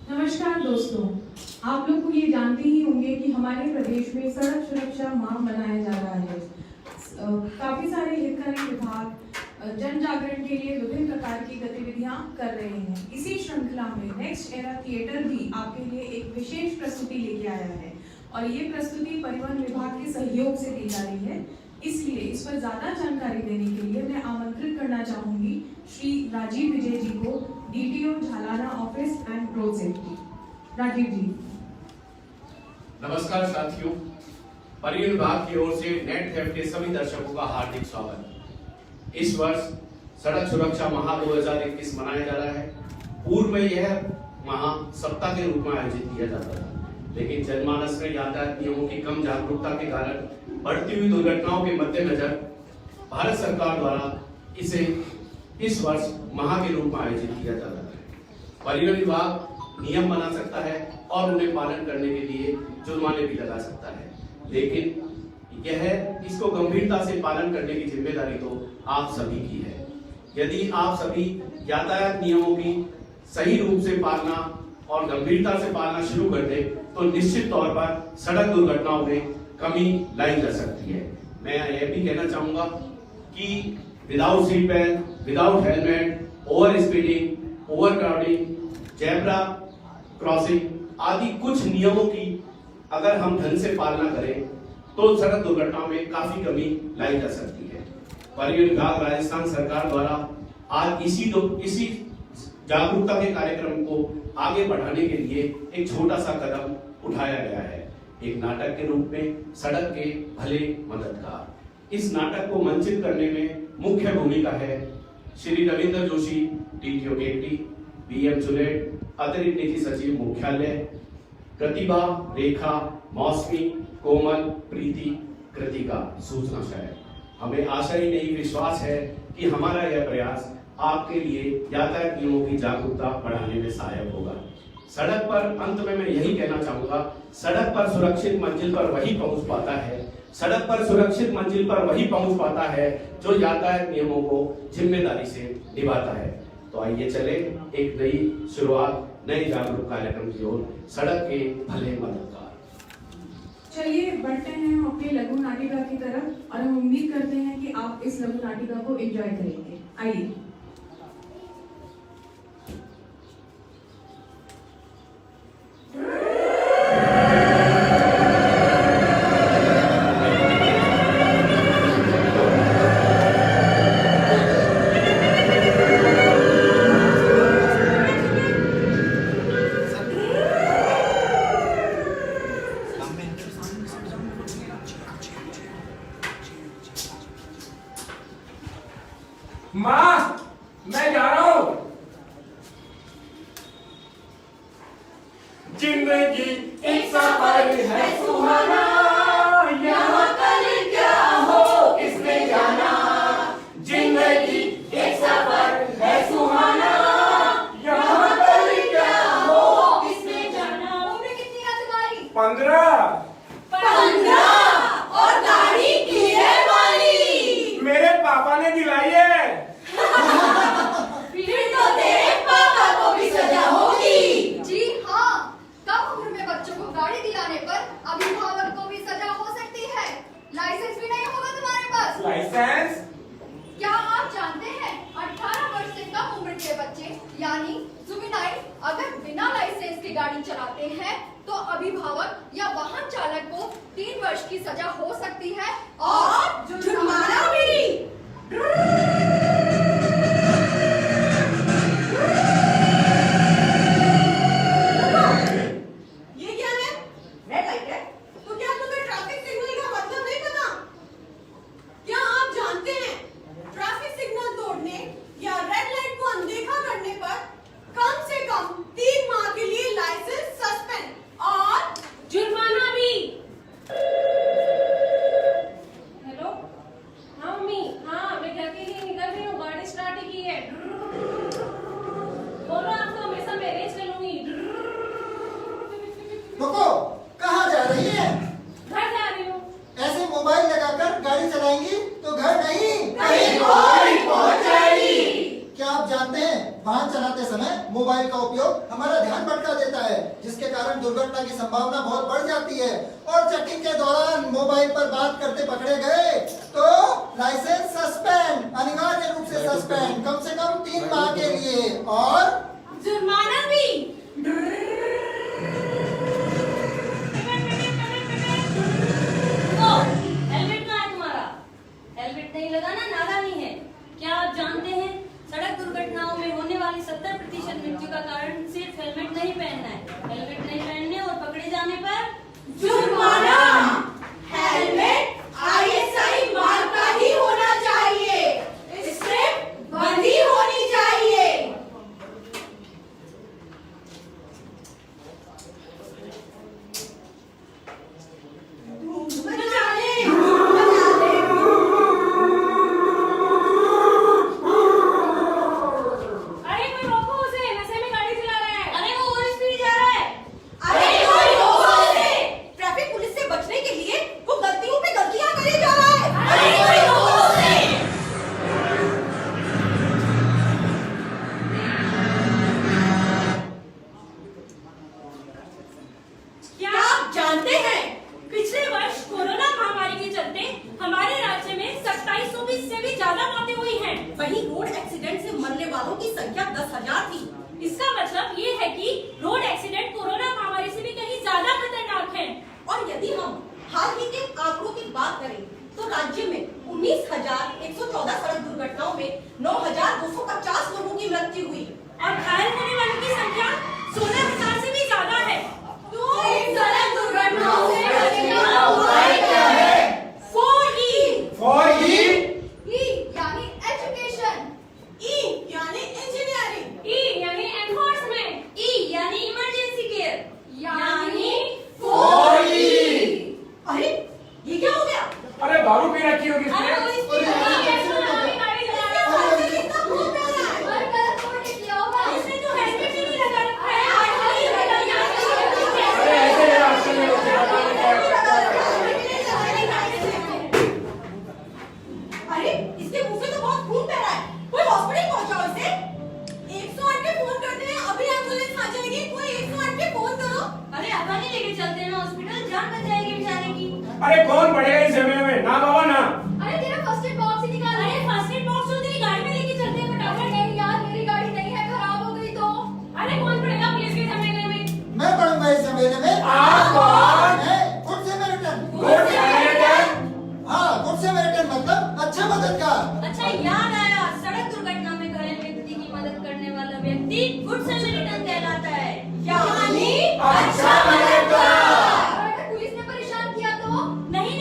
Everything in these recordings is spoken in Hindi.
नमस्कार दोस्तों, आप लोग को ये जानते ही होंगे कि हमारे प्रदेश में सड़क सुरक्षा माह मनाया जा रहा है। काफी सारे हितकारी विभाग जन जागरण के लिए विभिन्न प्रकार की गतिविधियां कर रहे हैं। इसी श्रृंखला में नेक्स्ट एरा थिएटर भी आपके लिए एक विशेष प्रस्तुति लेके आया है और ये प्रस्तुति परिवहन विभाग के सहयोग से दी जा रही है। इसलिए इस पर ज्यादा जानकारी देने के लिए मैं आमंत्रित करना चाहूंगी श्री राजीव विजय जी को, DTO Jhalana office and road safety. Rajiv ji. नमस्कार साथियों, परिवहन विभाग की ओर से नेट थेफ्ट के सभी दर्शकों का हार्दिक स्वागत। इस वर्ष सड़क सुरक्षा माह 2021 मनाया जा रहा है। पूर्व में यह माह सप्ताह के रूप में आयोजित किया जाता था, लेकिन जनमानस में यातायात नियमों की कम जागरूकता के कारण बढ़ती हुई दुर्घटनाओं के मद्देनजर भारत सरकार द्वारा इसे इस वर्ष माह के रूप में आयोजित किया जा रहा है। परिवहन विभाग नियम बना सकता है और उन्हें पालन करने के लिए जुर्माने भी लगा सकता है, लेकिन इसको गंभीरता से पालन करने की जिम्मेदारी तो आप सभी की है। यदि आप सभी यातायात नियमों की सही रूप से पालना और गंभीरता से पालना शुरू कर दें तो निश्चित तौर पर सड़क दुर्घटनाओं में कमी लाई जा सकती है। मैं यह भी कहना चाहूंगा कि without seat belt, without helmet, over speeding, over crowding, zebra crossing आदि कुछ नियमों की अगर हम ढंग से पालना करें तो सड़क दुर्घटनाओं में काफी कमी लाई जा सकती है। परिवहन विभाग राजस्थान सरकार द्वारा आज इसी जागरूकता के कार्यक्रम को आगे बढ़ाने के लिए एक छोटा सा कदम उठाया गया है, एक नाटक के रूप में सड़क के भले मददगार। इस नाटक को मंचित करने में मुख्य भूमिका है श्री रविंद्र जोशी, डीटीओ केटी, बीएम चुलेट, अतिरिक्त निधि सचिव मुख्यालय, प्रतिभा, रेखा, मौसमी, कोमल, प्रीति, कृतिका, सूचना शायद। हमें आशा ही नहीं विश्वास है कि हमारा यह प्रयास आपके लिए यातायात नियमों की जागरूकता बढ़ाने में सहायक होगा। सड़क पर अंत में मैं यही कहना चाहूंगा, सड़क पर सुरक्षित मंजिल पर वही पहुंच पाता है, सड़क पर सुरक्षित मंजिल पर वही पहुंच पाता है जो यातायात नियमों को जिम्मेदारी से निभाता है। तो आइए चले एक नई शुरुआत, नए जागरूक कार्यक्रम की ओर, सड़क के भले मददगार। चलिए बढ़ते हैं हम अपने लघु नाटिका की तरफ और हम उम्मीद करते हैं कि आप इस लघु नाटिका को एंजॉय करेंगे। आइए। माँ, मैं जा रहा हूं। जिंदगी एक सफर है सुहाना, यहाँ कल क्या हो किसने जाना। जिंदगी एक सफर है सुहाना, यहाँ कल क्या हो किसने जाना। उम्र कितनी है तुम्हारी? 15। 15 और गाड़ी की है वाली। मेरे पापा ने दिलाई है। फिर तो तेरे पापा को भी सजा होगी। जी हाँ, कम उम्र में बच्चों को गाड़ी दिलाने पर अभिभावक को भी सजा हो सकती है। लाइसेंस भी नहीं होगा तुम्हारे पास। लाइसेंस? क्या आप जानते हैं 18 वर्ष से कम उम्र के बच्चे यानी जुवेनाइल अगर बिना लाइसेंस के गाड़ी चलाते हैं तो अभिभावक या वाहन चालक को 3 वर्ष की सजा हो सकती है और जुर्माना भी। हेलो, हाँ मम्मी, हाँ मैं घर के लिए निकल भटका देता है, जिसके कारण दुर्घटना की संभावना बहुत बढ़ जाती है। और चेकिंग के दौरान मोबाइल पर बात करते पकड़े गए तो लाइसेंस सस्पेंड, अनिवार्य रूप से सस्पेंड, कम से कम 3 माह के लिए, और जुर्माना भी। हेलमेट कहाँ है तुम्हारा? हेलमेट नहीं लगाना नादानी है। क्या आप जानते हैं सड़क दुर्घटनाओं में होने वाली 70% मृत्यु का कारण सिर्फ हेलमेट नहीं पहनना है। हेलमेट नहीं पहनने और पकड़े जाने पर जुर्माना। हेलमेट ISI मार्क का ही होना चाहिए, स्ट्रिप बंदी होनी चाहिए। अरे कोई रोको उसे, नशे में गाड़ी चला रहा है। अरे वो ओवर स्पीड जा रहा है। अरे कोई रोको उसे, ट्रैफिक पुलिस से बचने के लिए वो गलतियों पे गलतियां करे जा रहा है। अरे कोई रोको उसे। क्या आप जानते हैं पिछले वर्ष कोरोना महामारी के चलते हमारे राज्य में 2720 से भी ज्यादा मौतें हुई हैं। वहीं रोड एक्सीडेंट से मरने वालों की संख्या 10,000 थी। इसका मतलब ये है कि रोड एक्सीडेंट कोरोना महामारी से भी कहीं ज्यादा खतरनाक है। और यदि हम हाल ही के आंकड़ों की बात करें तो राज्य में 19,114 सड़क दुर्घटनाओं में 9,250 लोगों की मृत्यु हुई और घायल होने वालों की संख्या 16,000 से भी ज्यादा है। तो इन सड़क दुर्घटनाओं से बचने का उपाय क्या है? 4E। 4E E यानी एजुकेशन, E यानी इंजीनियरिंग, ई यानी एनफोर्समेंट, ई यानी इमरजेंसी केयर, यानी 4E। अरे ये क्या हो गया? अरे दारू पी रखी होगी अरे वो इसने। स्पीड गाड़ी चला रहा है। इसके कितना खून बह रहा है? और गलत मोड़ किया होगा। इसने तो हेलमेट ही नहीं लगा रखा है। अरे ऐसे ही रास्ते में लोग चलाते हैं, क्या अरे इसके मुंह से तो बहुत खून बह रहा है, कोई हॉस्पिटल पहुंचाओ इसे। 108 पे फोन करते हैं, अभी एम्बुलेंस आ जाएगी, कोई 108 पे फोन करो। अरे अबानी लेके चलते हैं ना हॉस्पिटल, जान बच जाएगी बेचारे की। अरे कौन पड़ेगा इस समय में? ना बाबा ना। अरे तेरा फर्स्ट एड बॉक्स ही निकाल। अरे फर्स्ट एड बॉक्स तो तेरी गाड़ी में लेके चलते हैं फटाफट। नहीं यार, मेरी गाड़ी नहीं है, खराब हो गई तो। अरे कौन पड़ेगा पुलिस के झमेले में? मैं पढ़ूंगा इस जमेले में। आप कौन? मैं गुड सैमरिटन। गुड सैमरिटन। हाँ, गुड सैमरिटन मतलब अच्छा मददगार। अच्छा याद आया, सड़क दुर्घटना में घायल व्यक्ति की मदद करने वाला व्यक्ति गुड सैमरिटन कहलाता है। यानी अच्छा मददगार। और अगर पुलिस ने परेशान किया तो? नहीं,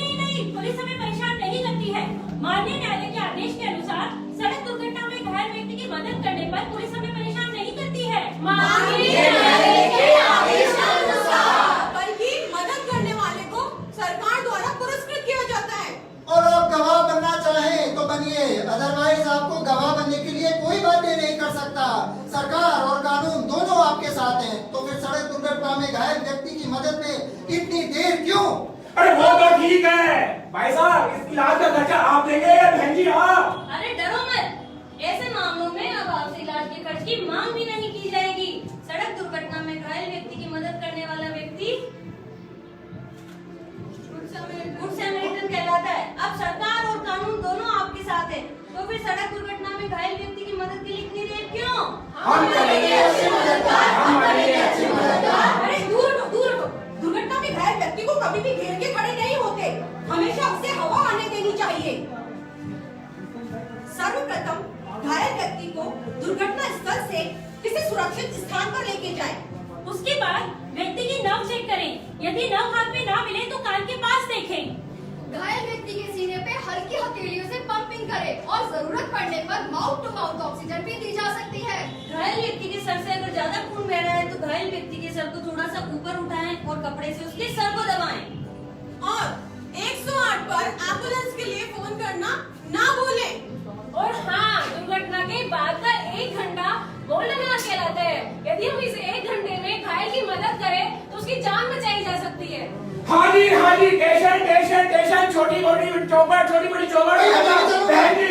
पुलिस हमें परेशान नहीं करती है। माननीय न्यायालय के आदेश के अनुसार सड़क दुर्घटना में घायल व्यक्ति की मदद करने पर पुलिस हमें परेशान नहीं करती है। माननीय न्यायालय के आदेश के अनुसार, बल्कि मदद करने वाले को सरकार द्वारा पुरस्कृत किया जाता है। और आप गवाह बनना चाहें तो बनिए, अदरवाइज आपको गवाह बनने के लिए कोई बातें नहीं कर सकता। सरकार और कानून दोनों आपके साथ हैं, तो फिर सड़क दुर्घटना में घायल व्यक्ति की मदद में इतनी देर क्यों? अरे वो तो ठीक है भाई साहब, इस इलाज का खर्चा आप देंगे या बहन जी आप? अरे डरो मत, ऐसे मामलों में अब आपसे इलाज के खर्च की मांग भी नहीं की जाएगी। सड़क दुर्घटना में घायल व्यक्ति की मदद करने वाला व्यक्ति गुड सैमरिटन कहलाता है। अब सरकार और कानून दोनों आपके साथ है, तो फिर सड़क दुर्घटना में घायल व्यक्ति की मदद के लिए इतनी देर क्यों? हम करेंगे अच्छी मददगार, हम करेंगे अच्छी मददगार। अरे दूर हटो, दूर हटो। दुर्घटना में घायल व्यक्ति को कभी भी घेर के खड़े नहीं होते, हमेशा उसे हवा आने देनी चाहिए। सर्वप्रथम घायल व्यक्ति को दुर्घटना स्थल से किसी सुरक्षित स्थान पर लेके जाएं। उसके बाद व्यक्ति की नव चेक करें, यदि नव हाथ में ना मिले तो कान के पास देखें। घायल व्यक्ति के सीने पे हल्की हथेलियों से पंपिंग करें और जरूरत पड़ने पर माउथ टू माउथ ऑक्सीजन भी दी जा सकती है। घायल व्यक्ति के सर से अगर ज्यादा खून बह रहा है तो घायल व्यक्ति के सर को थोड़ा सा ऊपर उठाएं और कपड़े से उसके सर को दबाएं। और 108 पर एम्बुलेंस के लिए फोन करना ना भूलें। और हाँ, दुर्घटना के बाद का 1 घंटा गोल्डन आवर कहलाता है। यदि हम इस 1 घंटे में घायल की मदद करें तो उसकी जान बचाई जा सकती है। हाँ जी, टेंशन, छोटी मोटी चौपड़, छोटी मोटी चौपड़। बहन जी,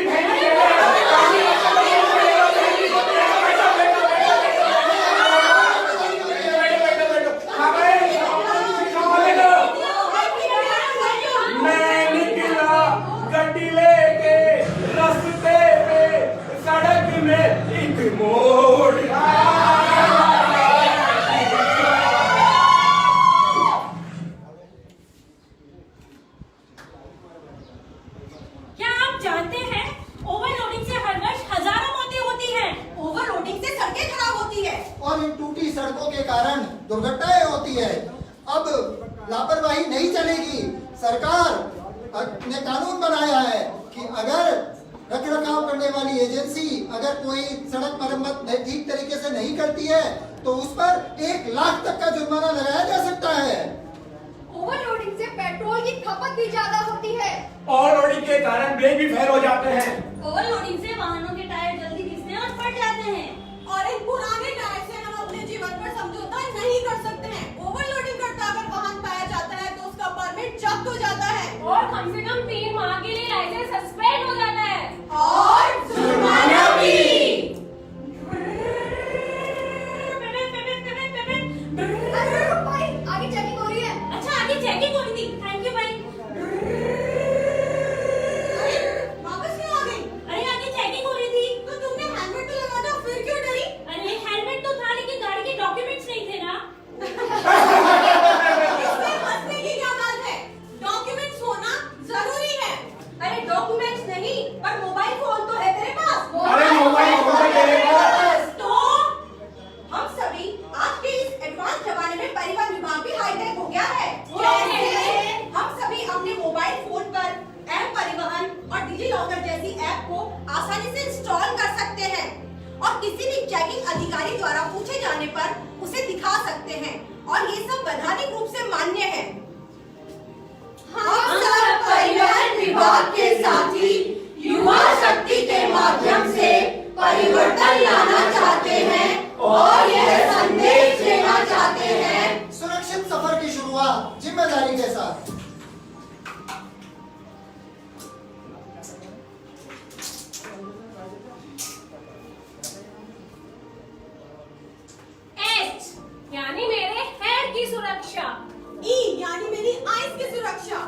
सड़कों के कारण दुर्घटनाएं होती है। अब लापरवाही नहीं चलेगी। सरकार ने कानून बनाया है कि अगर रखरखाव करने वाली एजेंसी अगर कोई सड़क मरम्मत ठीक तरीके से नहीं करती है तो उस पर 1 लाख तक का जुर्माना लगाया जा सकता है। ओवरलोडिंग से पेट्रोल की खपत भी ज्यादा होती है। ओवरलोडिंग के कारण ब्रेक भी फेल हो जाते हैं। ओवरलोडिंग से वाहनों के टायर जल्दी घिसते हैं और फट जाते हैं। और इन पुराने टायर से हम अपने जीवन पर समझौता नहीं कर सकते हैं। ओवरलोडिंग करता अगर वाहन पाया जाता है तो उसका परमिट जब्त हो जाता है और कम से कम 3 माह के लिए लाइसेंस सस्पेंड हो जाता है और जुर्माना भी। अरे रुक भाई, आगे चेकिंग हो रही है। अच्छा, आगे चेकिंग हो रही थी। थैंक यू भाई। अरे वापस क्यों आ गई? अरे आगे चेकिंग हो रही थी। तो तुमने हेलमेट तो लगा था, फिर क्यों डरी? अरे हेलमेट तो था लेकिन गाड़ी के डॉक्यूमेंट्स नहीं थे ना। इसमें हंसने की क्या बात है? डॉक्यूमेंट्स होना जरूरी है। अरे डॉक्यूमेंट्स नहीं पर मोबाइल फोन तो है तेरे पास। अरे मोबाइल फोन है तेरे पास। तो हम सभी आज के इस एडवांस जमाने में परिवहन विभाग भी हाईटेक हो गया है। कैसे? हम सभी अपने मोबाइल फोन पर एम परिवहन और डिजी लॉकर जैसी ऐप को आसानी से इंस्टॉल कर सकते हैं और किसी भी चेकिंग अधिकारी द्वारा पूछे जाने पर उसे दिखा सकते हैं और ये सब वैधानिक रूप से मान्य है। हम सब परिवहन विभाग के साथी युवा शक्ति के माध्यम से परिवर्तन लाना चाहते हैं और यह संदेश देना चाहते हैं। सुरक्षित सफर की शुरुआत जिम्मेदारी के साथ। एच यानी मेरे हेयर की सुरक्षा। ई यानी मेरी आईज की सुरक्षा।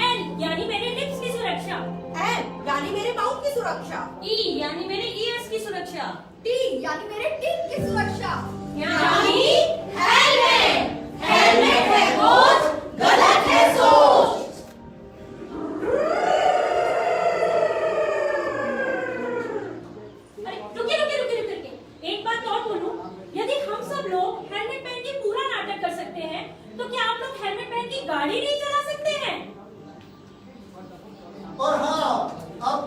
एल यानी मेरे लिप्स की सुरक्षा। एम यानी मेरे माउथ की सुरक्षा। ई यानी मेरे ईयर्स की सुरक्षा। टी यानी मेरे टीथ की सुरक्षा। यानी हेलमेट। हेलमेट है खोज, गलत है सोच। अरे रुकिए रुकिए रुकिए रुकिए, एक बात और बोलूं। यदि हम सब लोग हेलमेट पहन के पूरा नाटक कर सकते हैं तो क्या आप लोग हेलमेट पहन के गाड़ी नहीं चला सकते हैं? और हाँ, अब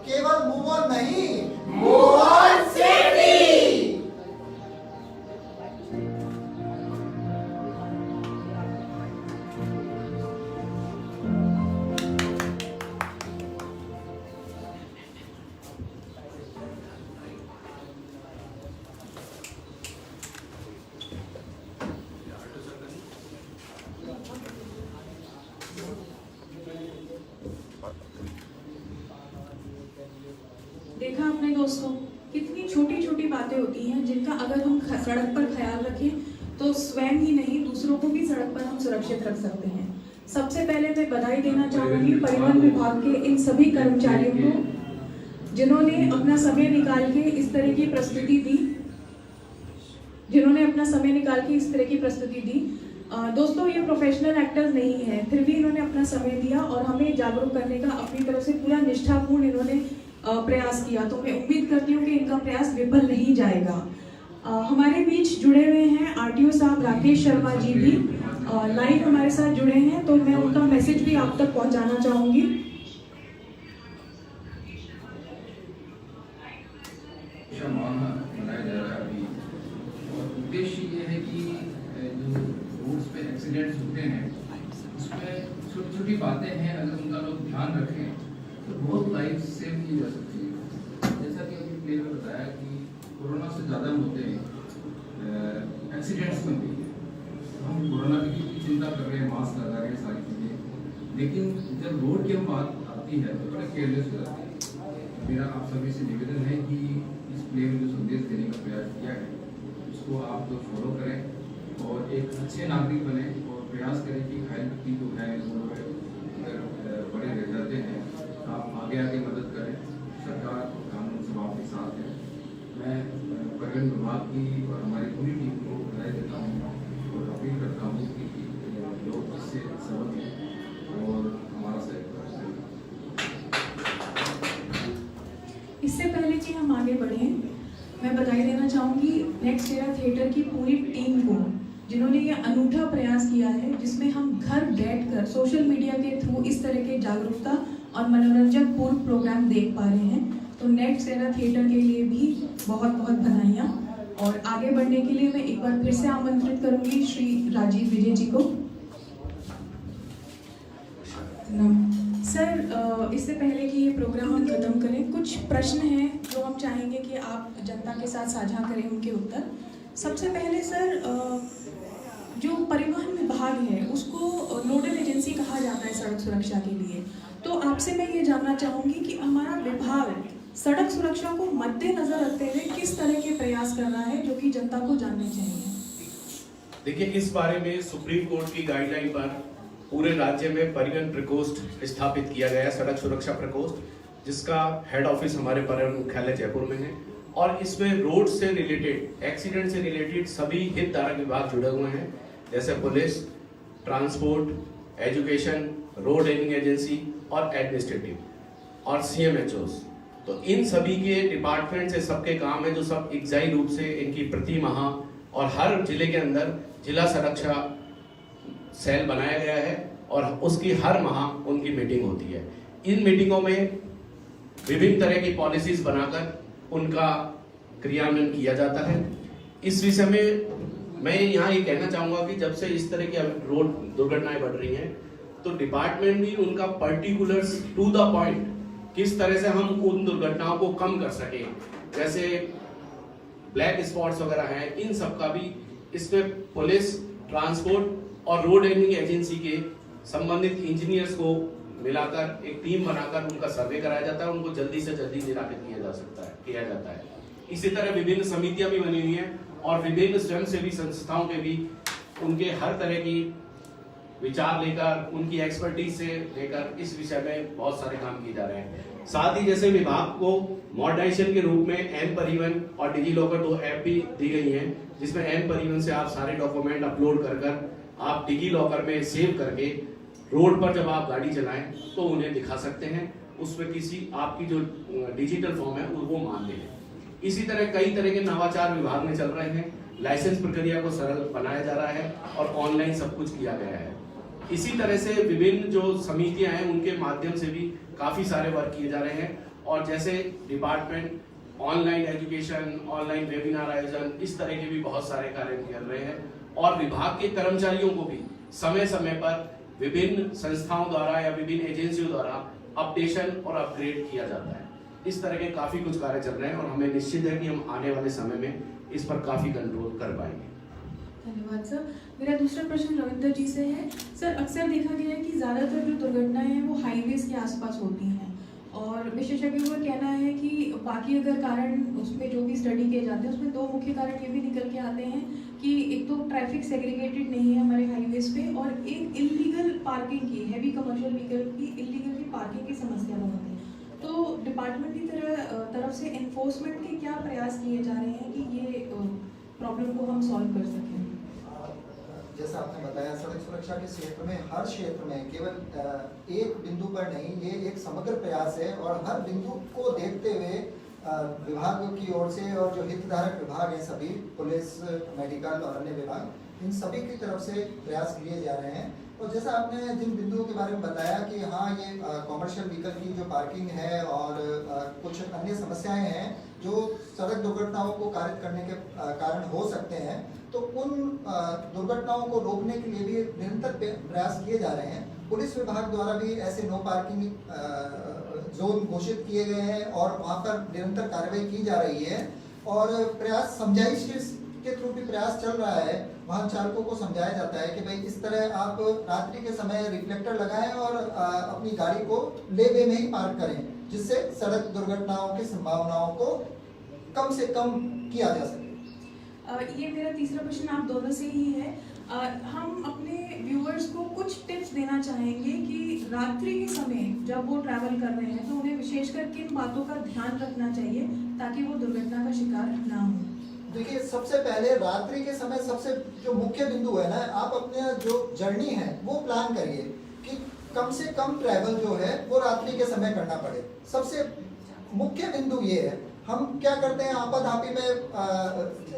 केवल मूव ऑन नहीं, मूव ऑन सेफ्टी। देखा आपने दोस्तों, कितनी छोटी छोटी बातें होती हैं जिनका अगर हम सड़क पर ख्याल रखें तो स्वयं ही नहीं दूसरों को भी सड़क पर हम सुरक्षित रख सकते हैं। सबसे पहले मैं बधाई देना चाहूंगी परिवहन विभाग के इन सभी कर्मचारियों को जिन्होंने अपना समय निकाल के इस तरह की प्रस्तुति दी, दोस्तों ये प्रोफेशनल एक्टर्स नहीं है, फिर भी इन्होंने अपना समय दिया और हमें जागरूक करने का अपनी तरफ से पूरा निष्ठापूर्ण इन्होंने प्रयास किया। तो मैं उम्मीद करती हूँ कि इनका प्रयास विफल नहीं जाएगा। हमारे बीच जुड़े हुए हैं आरटीओ साहब राकेश शर्मा जी भी लाइव हमारे साथ जुड़े हैं, तो मैं उनका मैसेज भी आप तक पहुंचाना चाहूंगी। मनाया जा रहा है अभी, और उद्देश्य ये है कि जो रोड्स पे एक्सीडेंट्स होते हैं उसमें छोटी छोटी बातें हैं, अगर उनका लोग ध्यान रखें तो बहुत लाइफ सेव की जा सकती है। जैसा कि अभी प्ले में बताया कि कोरोना से ज़्यादा होते हैं एक्सीडेंट्स में भी। हम कोरोना की चिंता कर रहे हैं, मास्क लगा रहे हैं, सारी चीज़ें, लेकिन जब रोड की हम बात आती है तो बड़ा केयरलेस हो जाती है। मेरा आप सभी से निवेदन है कि इस प्ले में जो संदेश देने का प्रयास किया है उसको आप लोग फॉलो करें और एक अच्छे नागरिक बने और प्रयास करें कि हेल्थ की जो है अगर बड़े रह जाते हैं आप आगे आगे मदद करें। सरकार कानून सब आपके साथ है। मैं परिवहन विभाग की और हमारी पूरी टीम को बधाई देता हूँ और अपील करता हूँ कि लोग इससे सबक लें और हमारा सहयोग करें। इससे पहले कि हम आगे बढ़ें, मैं मैं बधाई देना चाहूँगी नेक्स्ट एरा थिएटर की पूरी टीम को, जिन्होंने ये अनूठा प्रयास किया है जिसमें हम घर बैठकर सोशल मीडिया के थ्रू इस तरह के जागरूकता और मनोरंजक पूर्ण प्रोग्राम देख पा रहे हैं। तो नेक्स्ट एरा थिएटर के लिए भी बहुत बहुत बधाइयाँ। और आगे बढ़ने के लिए मैं एक बार फिर से आमंत्रित करूँगी श्री राजीव विजय जी को। सर, इससे पहले कि ये प्रोग्राम हम खत्म करें, कुछ प्रश्न हैं जो हम चाहेंगे कि आप जनता के साथ साझा करें उनके उत्तर। सबसे पहले सर, जो परिवहन विभाग है उसको नोडल एजेंसी कहा जाता है सड़क सुरक्षा के लिए, तो आपसे मैं ये जानना चाहूँगी कि हमारा विभाग सड़क सुरक्षा को मद्देनजर रखते हुए किस तरह के प्रयास कर रहा है जो कि जनता को जानने चाहिए। देखिए, इस बारे में सुप्रीम कोर्ट की गाइडलाइन पर पूरे राज्य में परिवहन प्रकोष्ठ स्थापित किया गया है, सड़क सुरक्षा प्रकोष्ठ, जिसका हेड ऑफिस हमारे परिवहन मुख्यालय जयपुर में है। और इसमें रोड से रिलेटेड, एक्सीडेंट से रिलेटेड सभी हितधारक विभाग जुड़े हुए हैं, जैसे police, transport, education, road railing agency और एडमिनिस्ट्रेटिव और CMHOs। तो इन सभी के डिपार्टमेंट से सबके काम है, जो सब एग्जाई रूप से इनकी प्रति माह और हर जिले के अंदर जिला सुरक्षा सेल बनाया गया है और उसकी हर माह उनकी मीटिंग होती है। इन मीटिंगों में विभिन्न तरह की पॉलिसीज बनाकर उनका क्रियान्वयन किया जाता है। इस विषय में मैं यहाँ ये कहना चाहूँगा कि जब से इस तरह की रोड दुर्घटनाएं बढ़ रही हैं, तो डिपार्टमेंट भी उनका पर्टिकुलर्स टू द पॉइंट किस तरह से हम उन दुर्घटनाओं को कम कर सकें, जैसे ब्लैक स्पॉट्स वगैरह हैं, इन सब का भी इसमें पुलिस, ट्रांसपोर्ट और रोड रेलिंग एजेंसी के संबंधित इंजीनियर्स को मिलाकर एक टीम बनाकर उनका सर्वे कराया जाता है, उनको जल्दी से जल्दी निराकृत किया जाता है। इसी तरह विभिन्न समितियां भी बनी हुई हैं और विभिन्न स्वयंसेवी संस्थाओं के भी उनके हर तरह की विचार लेकर, उनकी एक्सपर्टीज से लेकर इस विषय में बहुत सारे काम किए जा रहे हैं। साथ ही जैसे विभाग को मॉडर्नाइजेशन के रूप में एन परिवहन और डिजी लॉकर 2 ऐप भी दी गई हैं, जिसमें एन परिवहन से आप सारे डॉक्यूमेंट अपलोड कर आप डिजी लॉकर में सेव करके रोड पर जब आप गाड़ी चलाएं तो उन्हें दिखा सकते हैं, उसमें किसी आपकी जो डिजिटल फॉर्म है वो मान ले। इसी तरह कई तरह के नवाचार विभाग में चल रहे हैं, लाइसेंस प्रक्रिया को सरल बनाया जा रहा है और ऑनलाइन सब कुछ किया गया है। इसी तरह से विभिन्न जो समितियां हैं उनके माध्यम से भी काफी सारे वर्क किए जा रहे हैं। और जैसे department online education, online webinar आयोजन, इस तरह के भी बहुत सारे कार्य कर रहे हैं। और विभाग के कर्मचारियों को भी समय समय पर विभिन्न संस्थाओं द्वारा या विभिन्न एजेंसियों द्वारा अपडेशन और अपग्रेड किया जाता है। इस तरह के काफी कुछ कार्य चल रहे हैं और हमें निश्चित है कि हम आने वाले समय में इस पर काफी कंट्रोल कर पाएंगे। धन्यवाद सर। मेरा दूसरा प्रश्न रविंदर जी से है। सर, अक्सर देखा गया है कि ज़्यादातर जो दुर्घटनाएं हैं वो हाईवेज के आसपास होती हैं और विशेषज्ञों का कहना है कि बाकी अगर कारण उसमें जो भी स्टडी किए जाते हैं उसमें 2 मुख्य कारण ये भी निकल के आते हैं कि एक तो ट्रैफिक सेग्रीगेटेड नहीं है हमारे हाईवेज पे, और एक इलीगल पार्किंग की, हैवी कमर्शियल व्हीकल की इलीगल की पार्किंग की समस्या बहुत है। तो डिपार्टमेंट की तरफ से एनफोर्समेंट के क्या प्रयास किए जा रहे हैं कि ये प्रॉब्लम को हम सॉल्व कर सकें? जैसा आपने बताया, सड़क सुरक्षा के क्षेत्र में, हर क्षेत्र में केवल एक बिंदु पर नहीं, ये एक समग्र प्रयास है और हर बिंदु को देखते हुए विभाग की ओर से और जो हितधारक विभाग हैं सभी, पुलिस, मेडिकल और अन्य विभाग, इन सभी की तरफ से प्रयास किए जा रहे हैं। और जैसा आपने जिन बिंदुओं के बारे में बताया कि हाँ, ये कॉमर्शियल व्हीकल की जो पार्किंग है और कुछ अन्य समस्याएं हैं जो सड़क दुर्घटनाओं को कारित करने के कारण हो सकते हैं, तो उन दुर्घटनाओं को रोकने के लिए भी निरंतर प्रयास किए जा रहे हैं। पुलिस विभाग द्वारा भी ऐसे नो पार्किंग जोन घोषित किए गए हैं और वहाँ पर निरंतर कार्रवाई की जा रही है और प्रयास समझाइश के थ्रू भी प्रयास चल रहा है। वाहन चालकों को समझाया जाता है कि भाई इस तरह आप रात्रि के समय रिफ्लेक्टर लगाएं और अपनी गाड़ी को ले वे में ही पार्क करें, जिससे सड़क दुर्घटनाओं की संभावनाओं को कम से कम किया जा सके। ये मेरा तीसरा प्रश्न आप दोनों से ही है। हम अपने व्यूअर्स को कुछ टिप्स देना चाहेंगे कि रात्रि के समय जब वो ट्रैवल कर रहे हैं तो उन्हें विशेषकर किन बातों का ध्यान रखना चाहिए ताकि वो दुर्घटना का शिकार ना हो। देखिए, सबसे पहले रात्रि के समय सबसे जो मुख्य बिंदु है ना, आप अपने जो जर्नी है वो प्लान करिए कि कम से कम ट्रैवल जो है वो रात्रि के समय करना पड़े। सबसे मुख्य बिंदु ये है हम क्या करते हैं, आपाधापी में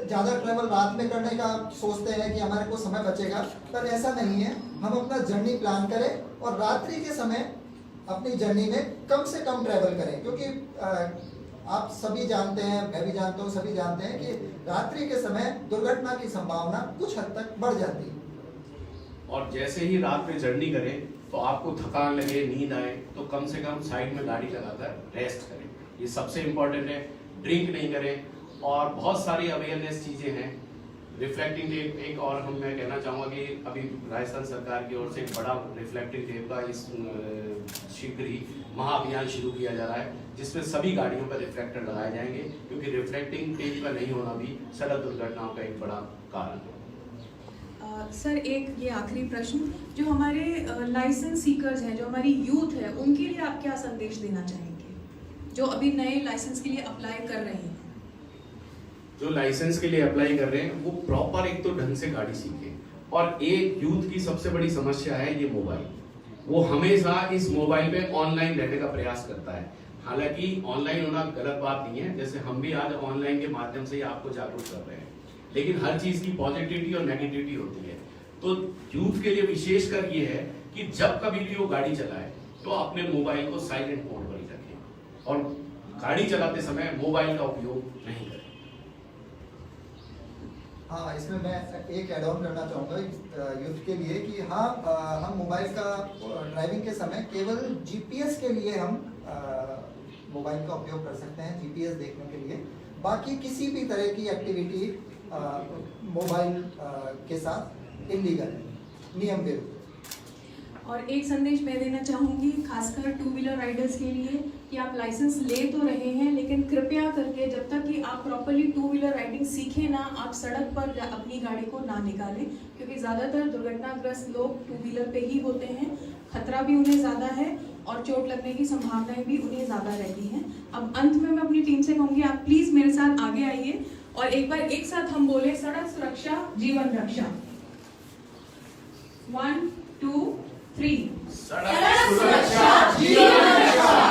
ज़्यादा ट्रैवल रात में करने का सोचते हैं कि हमारे को समय बचेगा, पर ऐसा नहीं है। हम अपना जर्नी प्लान करें और रात्रि के समय अपनी जर्नी में कम से कम ट्रैवल करें, क्योंकि आप सभी जानते हैं, मैं भी जानता हूँ, सभी जानते हैं कि रात्रि के समय दुर्घटना की संभावना कुछ हद तक बढ़ जाती है। और जैसे ही रात में जर्नी करें तो आपको थकान लगे, नींद आए, तो कम से कम साइड में गाड़ी लगाकर रेस्ट करें, ये सबसे इम्पोर्टेंट है। ड्रिंक नहीं करें और बहुत सारी अवेयरनेस चीज़ें हैं। रिफ्लेक्टिंग टेप एक और मैं कहना चाहूँगा कि अभी राजस्थान सरकार की ओर से एक बड़ा रिफ्लेक्टिंग टेप का इस शीघ्र ही महाअभियान शुरू किया जा रहा है, जिसमें सभी गाड़ियों पर रिफ्लेक्टर लगाए जाएंगे, क्योंकि रिफ्लेक्टिंग टेप का नहीं होना भी सड़क दुर्घटनाओं का एक बड़ा कारण है। सर एक ये आखिरी प्रश्न, जो हमारे लाइसेंस सीकर्स हैं, जो हमारी यूथ है, उनके लिए आप क्या संदेश देना चाहेंगे, जो अभी नए लाइसेंस के लिए अप्लाई कर रहे हैं? जो लाइसेंस के लिए अप्लाई कर रहे हैं वो प्रॉपर एक तो ढंग से गाड़ी सीखे। और एक यूथ की सबसे बड़ी समस्या है ये मोबाइल, वो हमेशा इस मोबाइल पे ऑनलाइन रहने का प्रयास करता है। हालांकि ऑनलाइन होना गलत बात नहीं है, जैसे हम भी आज ऑनलाइन के माध्यम से ही आपको जागरूक कर रहे हैं, लेकिन हर चीज की पॉजिटिविटी और नेगेटिविटी होती है। तो यूथ के लिए विशेषकर ये है कि जब कभी भी वो गाड़ी चलाए तो अपने मोबाइल को साइलेंट मोड पर ही रखें और गाड़ी चलाते समय मोबाइल का उपयोग नहीं करें। हाँ, इसमें मैं एक ऐड ऑन करना चाहूँगा यूथ के लिए कि हाँ, हम मोबाइल का ड्राइविंग के समय केवल जीपीएस के लिए हम मोबाइल का उपयोग कर सकते हैं, जीपीएस देखने के लिए। बाकी किसी भी तरह की एक्टिविटी मोबाइल के साथ इलीगल है, नियम विरुद्ध। और एक संदेश मैं देना चाहूँगी खासकर टू व्हीलर राइडर्स के लिए कि आप लाइसेंस ले तो रहे हैं, लेकिन कृपया करके जब तक कि आप प्रॉपर्ली टू व्हीलर राइडिंग सीखें ना, आप सड़क पर अपनी गाड़ी को ना निकालें, क्योंकि ज़्यादातर दुर्घटनाग्रस्त लोग टू व्हीलर पे ही होते हैं। खतरा भी उन्हें ज़्यादा है और चोट लगने की संभावनाएं भी उन्हें ज़्यादा रहती हैं। अब अंत में मैं अपनी टीम से कहूँगी, आप प्लीज़ मेरे साथ आगे आइए और एक बार एक साथ हम बोले, सड़क सुरक्षा जीवन रक्षा। 1 2 3। सड़क सुरक्षा जीवन रक्षा।